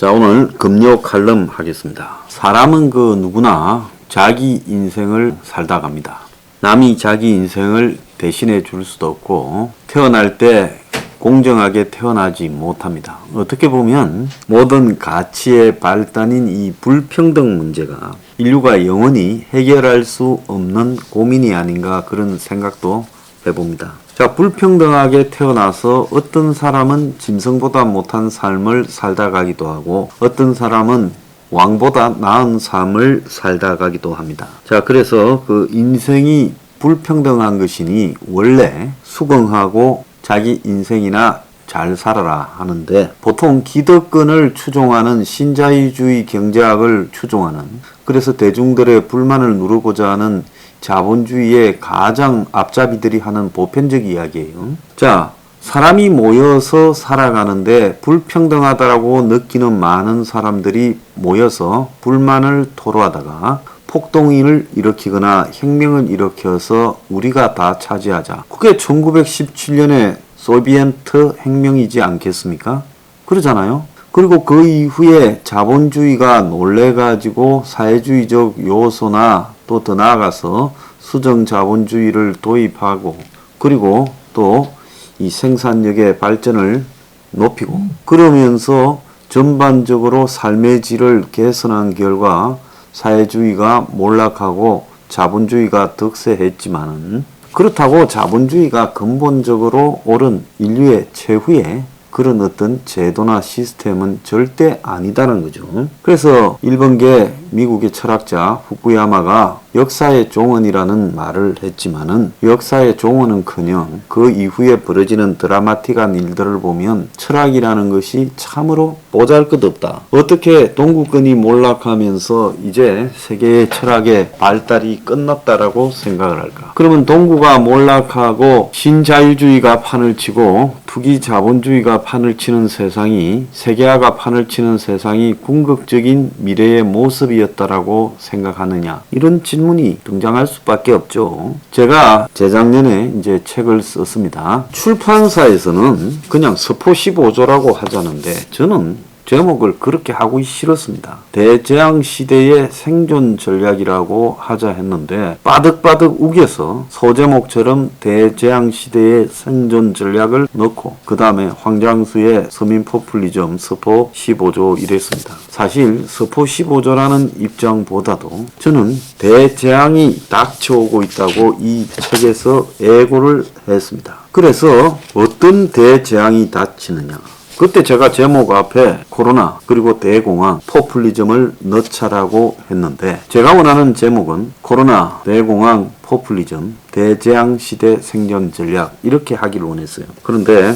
자, 오늘 금요 칼럼 하겠습니다. 사람은 누구나 자기 인생을 살다 갑니다. 남이 자기 인생을 대신해 줄 수도 없고 태어날 때 공정하게 태어나지 못합니다. 어떻게 보면 모든 가치의 발단인 이 불평등 문제가 인류가 영원히 해결할 수 없는 고민이 아닌가 그런 생각도 해봅니다. 자, 불평등하게 태어나서 어떤 사람은 짐승보다 못한 삶을 살다 가기도 하고 어떤 사람은 왕보다 나은 삶을 살다 가기도 합니다. 자, 그래서 인생이 불평등한 것이니 원래 수긍하고 자기 인생이나 잘 살아라 하는데, 보통 기득권을 추종하는 신자유주의 경제학을 추종하는, 그래서 대중들의 불만을 누르고자 하는 자본주의의 가장 앞잡이들이 하는 보편적 이야기예요. 자, 사람이 모여서 살아가는데 불평등하다고 느끼는 많은 사람들이 모여서 불만을 토로하다가 폭동을 일으키거나 혁명을 일으켜서 우리가 다 차지하자. 그게 1917년에 소비에트 혁명이지 않겠습니까? 그러잖아요. 그리고 그 이후에 자본주의가 놀래가지고 사회주의적 요소나 또 더 나아가서 수정 자본주의를 도입하고, 그리고 또 이 생산력의 발전을 높이고, 그러면서 전반적으로 삶의 질을 개선한 결과 사회주의가 몰락하고 자본주의가 득세했지만은, 그렇다고 자본주의가 근본적으로 옳은 인류의 최후의 그런 어떤 제도나 시스템은 절대 아니다는 거죠. 그래서 일본계 미국의 철학자 후쿠야마가 역사의 종언이라는 말을 했지만은, 역사의 종언은커녕 그 이후에 벌어지는 드라마틱한 일들을 보면 철학이라는 것이 참으로 보잘것없다. 어떻게 동구권이 몰락하면서 이제 세계의 철학의 발달이 끝났다라고 생각을 할까? 그러면 동구가 몰락하고 신자유주의가 판을 치고 투기 자본주의가 판을 치는 세상이, 세계화가 판을 치는 세상이 궁극적인 미래의 모습이었다라고 생각하느냐, 이런 질문이 등장할 수밖에 없죠. 제가 재작년에 이제 책을 썼습니다. 출판사에서는 그냥 서포 15조라고 하자는데 저는 제목을 그렇게 하고 싫었습니다. 대재앙 시대의 생존 전략이라고 하자 했는데 바득바득 우겨서 소제목처럼 대재앙 시대의 생존 전략을 넣고 그 다음에 황장수의 서민 포퓰리즘 서포 15조 이랬습니다. 사실 서포 15조라는 입장보다도 저는 대재앙이 닥쳐오고 있다고 이 책에서 애고를 했습니다. 그래서 어떤 대재앙이 닥치느냐, 그때 제가 제목 앞에 코로나 그리고 대공황 포퓰리즘을 넣자라고 했는데, 제가 원하는 제목은 코로나 대공황 포퓰리즘 대재앙 시대 생존 전략 이렇게 하기를 원했어요. 그런데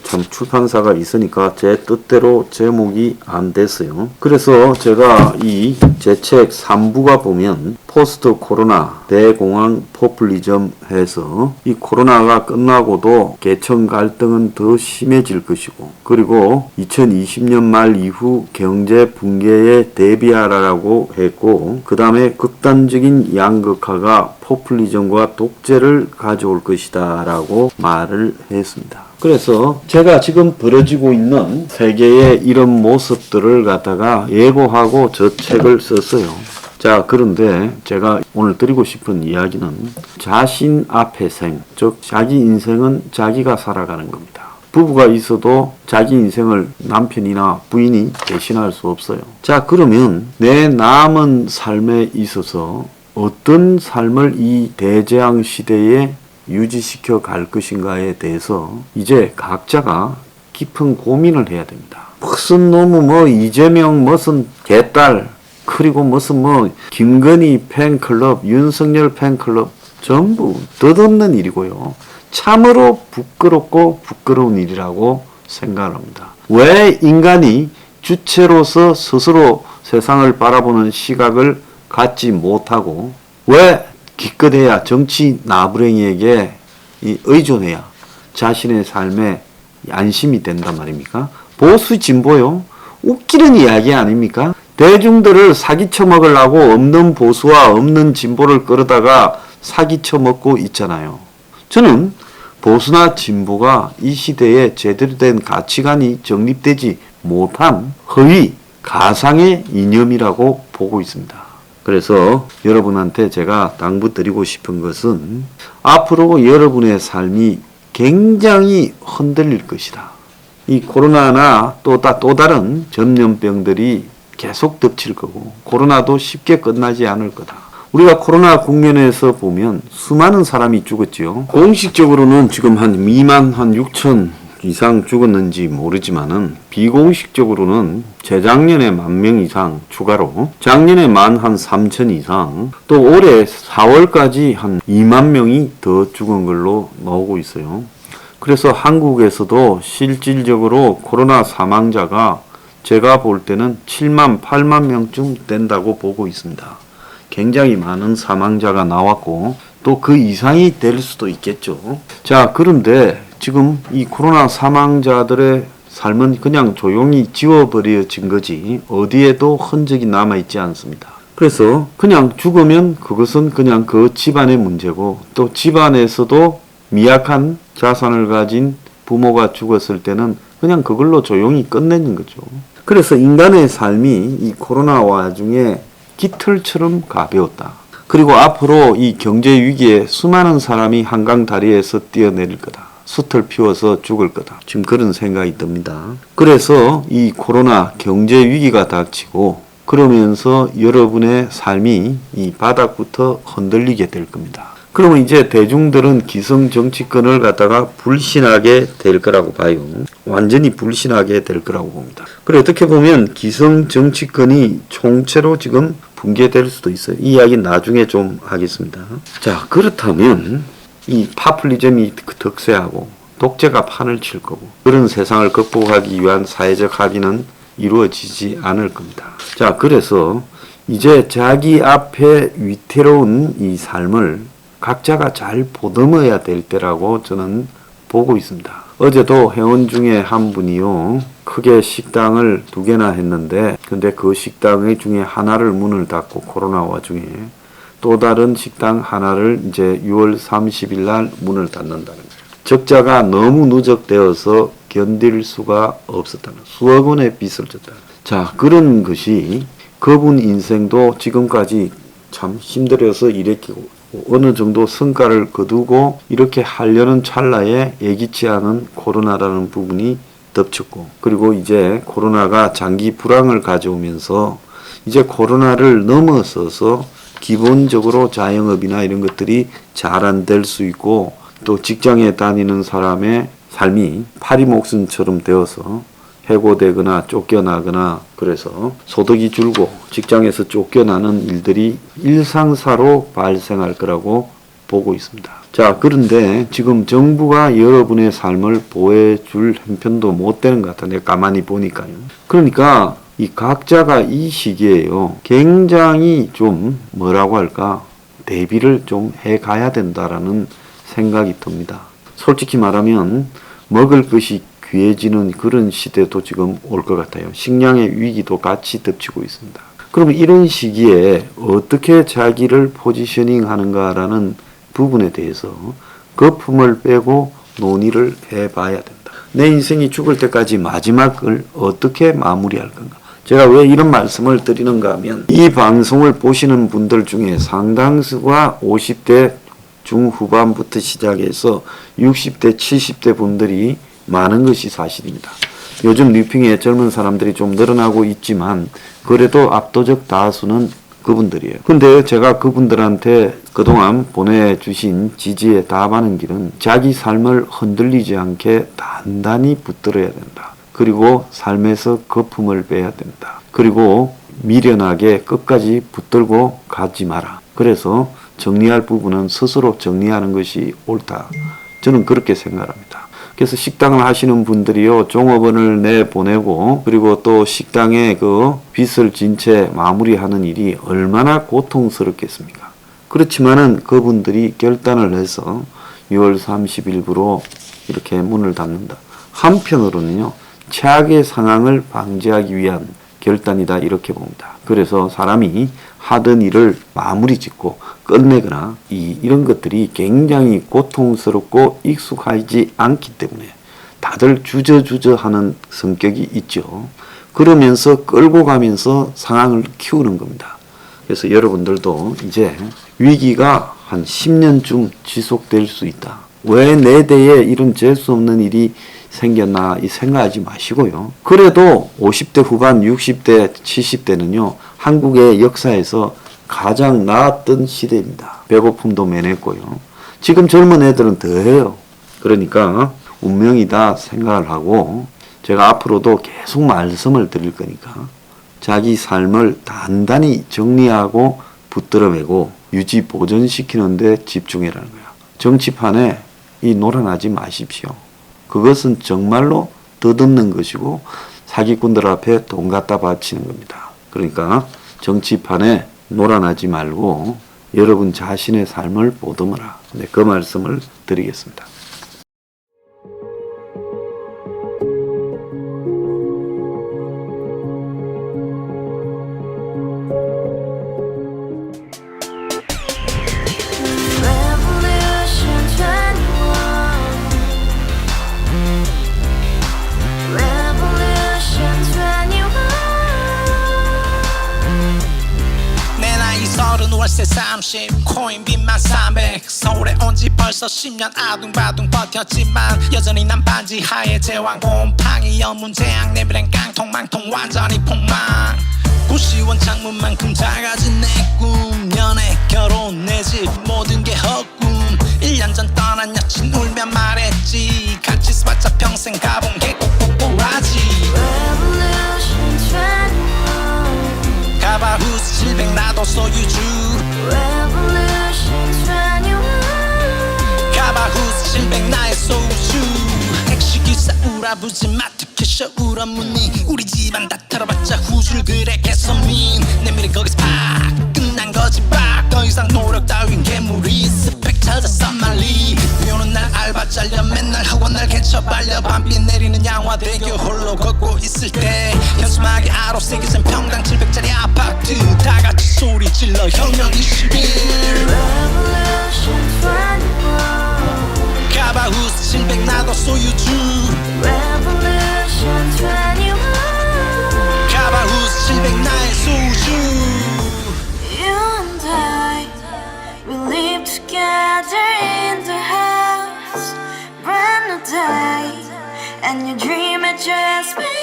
참 출판사가 있으니까 제 뜻대로 제목이 안 됐어요. 그래서 제가 이 제 책 3부가 보면 포스트 코로나 대공황 포퓰리즘 해서 이 코로나가 끝나고도 계층 갈등은 더 심해질 것이고, 그리고 2020년 말 이후 경제 붕괴에 대비하라고 했고, 그 다음에 극단적인 양극화가 포퓰리즘과 독재를 가져올 것이다 라고 말을 했습니다. 그래서 제가 지금 벌어지고 있는 세계의 이런 모습들을 갖다가 예고하고 저 책을 썼어요. 자, 그런데 제가 오늘 드리고 싶은 이야기는 자신 앞의 생, 즉 자기 인생은 자기가 살아가는 겁니다. 부부가 있어도 자기 인생을 남편이나 부인이 대신할 수 없어요. 자, 그러면 내 남은 삶에 있어서 어떤 삶을 이 대재앙 시대에 유지시켜 갈 것인가에 대해서 이제 각자가 깊은 고민을 해야 됩니다. 무슨 놈의 이재명 무슨 개딸, 그리고 무슨 김건희 팬클럽, 윤석열 팬클럽, 전부 덧없는 일이고요. 참으로 부끄럽고 부끄러운 일이라고 생각합니다. 왜 인간이 주체로서 스스로 세상을 바라보는 시각을 갖지 못하고, 왜 기껏해야 정치 나부랭이에게 의존해야 자신의 삶에 안심이 된단 말입니까? 보수 진보요? 웃기는 이야기 아닙니까? 대중들을 사기쳐 먹으려고 없는 보수와 없는 진보를 끌어다가 사기쳐 먹고 있잖아요. 저는 보수나 진보가 이 시대에 제대로 된 가치관이 정립되지 못한 허위, 가상의 이념이라고 보고 있습니다. 그래서 여러분한테 제가 당부드리고 싶은 것은 앞으로 여러분의 삶이 굉장히 흔들릴 것이다. 이 코로나나 또 다른 전염병들이 계속 덮칠 거고 코로나도 쉽게 끝나지 않을 거다. 우리가 코로나 국면에서 보면 수많은 사람이 죽었지요. 공식적으로는 지금 한 2만 6천 이상 죽었는지 모르지만은 비공식적으로는 재작년에 10,000명 이상 추가로 작년에 13,000 이상 또 올해 4월까지 한 2만 명이 더 죽은 걸로 나오고 있어요. 그래서 한국에서도 실질적으로 코로나 사망자가 제가 볼 때는 7만 8만 명쯤 된다고 보고 있습니다. 굉장히 많은 사망자가 나왔고 또 그 이상이 될 수도 있겠죠. 자, 그런데 지금 이 코로나 사망자들의 삶은 그냥 조용히 지워버려진 거지 어디에도 흔적이 남아있지 않습니다. 그래서 그냥 죽으면 그것은 그냥 그 집안의 문제고 또 집안에서도 미약한 자산을 가진 부모가 죽었을 때는 그냥 그걸로 조용히 끝내는 거죠. 그래서 인간의 삶이 이 코로나 와중에 깃털처럼 가벼웠다. 그리고 앞으로 이 경제 위기에 수많은 사람이 한강 다리에서 뛰어내릴 거다. 숯을 피워서 죽을 거다. 지금 그런 생각이 듭니다. 그래서 이 코로나 경제 위기가 닥치고 그러면서 여러분의 삶이 이 바닥부터 흔들리게 될 겁니다. 그러면 이제 대중들은 기성 정치권을 갖다가 불신하게 될 거라고 봐요. 완전히 불신하게 될 거라고 봅니다. 그래 어떻게 보면 기성 정치권이 총체로 지금 붕괴될 수도 있어요. 이 이야기 나중에 좀 하겠습니다. 자, 그렇다면 이 파퓰리즘이 득세하고 독재가 판을 칠 거고 그런 세상을 극복하기 위한 사회적 합의는 이루어지지 않을 겁니다. 자, 그래서 이제 자기 앞에 위태로운 이 삶을 각자가 잘 보듬어야 될 때라고 저는 보고 있습니다. 어제도 회원 중에 한 분이요, 크게 식당을 2개나 했는데 근데 그 식당 중에 하나를 문을 닫고 코로나 와중에 또 다른 식당 하나를 이제 6월 30일 날 문을 닫는다는 거예요. 적자가 너무 누적되어서 견딜 수가 없었다는, 수억 원의 빚을 졌다. 자, 그런 것이 그분 인생도 지금까지 참 힘들어서 일했고 어느 정도 성과를 거두고 이렇게 하려는 찰나에 예기치 않은 코로나라는 부분이 덮쳤고 그리고 이제 코로나가 장기 불황을 가져오면서 이제 코로나를 넘어서서 기본적으로 자영업이나 이런 것들이 잘 안 될 수 있고 또 직장에 다니는 사람의 삶이 파리목숨처럼 되어서 해고되거나 쫓겨나거나 그래서 소득이 줄고 직장에서 쫓겨나는 일들이 일상사로 발생할 거라고 보고 있습니다. 자, 그런데 지금 정부가 여러분의 삶을 보호해줄 형편도 못 되는 것 같아요. 내가 가만히 보니까요. 그러니까 이 각자가 이 시기에요. 굉장히 좀 뭐라고 할까 대비를 좀 해가야 된다라는 생각이 듭니다. 솔직히 말하면 먹을 것이 귀해지는 그런 시대도 지금 올 것 같아요. 식량의 위기도 같이 덮치고 있습니다. 그러면 이런 시기에 어떻게 자기를 포지셔닝 하는가라는 부분에 대해서 거품을 빼고 논의를 해봐야 된다. 내 인생이 죽을 때까지 마지막을 어떻게 마무리할 건가. 제가 왜 이런 말씀을 드리는가 하면 이 방송을 보시는 분들 중에 상당수가 50대 중후반부터 시작해서 60대, 70대 분들이 많은 것이 사실입니다. 요즘 뉴핑에 젊은 사람들이 좀 늘어나고 있지만 그래도 압도적 다수는 그분들이에요. 근데 제가 그분들한테 그동안 보내주신 지지에 답하는 길은 자기 삶을 흔들리지 않게 단단히 붙들어야 된다. 그리고 삶에서 거품을 빼야 된다. 그리고 미련하게 끝까지 붙들고 가지 마라. 그래서 정리할 부분은 스스로 정리하는 것이 옳다. 저는 그렇게 생각합니다. 그래서 식당을 하시는 분들이요, 종업원을 내보내고 그리고 또 식당에 그 빚을 진 채 마무리하는 일이 얼마나 고통스럽겠습니까? 그렇지만은 그분들이 결단을 해서 6월 30일부로 이렇게 문을 닫는다. 한편으로는요, 최악의 상황을 방지하기 위한 결단이다 이렇게 봅니다. 그래서 사람이 하던 일을 마무리 짓고 끝내거나 이런 것들이 굉장히 고통스럽고 익숙하지 않기 때문에 다들 주저주저 하는 성격이 있죠. 그러면서 끌고 가면서 상황을 키우는 겁니다. 그래서 여러분들도 이제 위기가 한 10년쯤 지속될 수 있다. 왜 내 대에 이런 재수 없는 일이 생겼나 이 생각하지 마시고요. 그래도 50대 후반, 60대, 70대는요. 한국의 역사에서 가장 나았던 시대입니다. 배고픔도 면했고요. 지금 젊은 애들은 더해요. 그러니까 운명이다 생각을 하고 제가 앞으로도 계속 말씀을 드릴 거니까 자기 삶을 단단히 정리하고 붙들어매고 유지 보존시키는 데 집중해라는 거야. 정치판에 이 놀아나지 마십시오. 그것은 정말로 덧없는 것이고 사기꾼들 앞에 돈 갖다 바치는 겁니다. 그러니까 정치판에 놀아나지 말고 여러분 자신의 삶을 보듬어라. 네, 그 말씀을 드리겠습니다. 월세 30 코인빚만 300 서울에 온 지 벌써 10년 아둥바둥 버텼지만 여전히 난 반지 하에 제왕 곰팡이 연문제약 내비랑 깡통망통 완전히 폭망 90원 창문만큼 작아진 내 꿈 연애 결혼 내 집 모든 게 헛꿈 1년 전 떠난 여친 울며 말했지 같이 써봤자 평생 가본 게 꼭꼭꼭하지 가바후스 700 나도 소유주 가바후스 700 나의 소유주 택시기사 우라부지 마트 캐셔 울어무니 우리 집안 다 털어봤자 후줄 그래 개선민 내 미래 거기서 팍 끝난 거지 팍 더 이상 노력 따윈 괴물이 스펙 찾아서 말리 비오는 날 알바 잘려 맨날 학원 날 개쳐 발려 밤비 내리는 양화대교 홀로 걷고 있을 때 현수막에 아로 새겨진 평당 700짜리 아파트 다같이 소리 질러 혁명 21 가바후스 700 나도 소유주 가바후스 700 나의 소유주 Together in the house, brand new day, and your dream had just been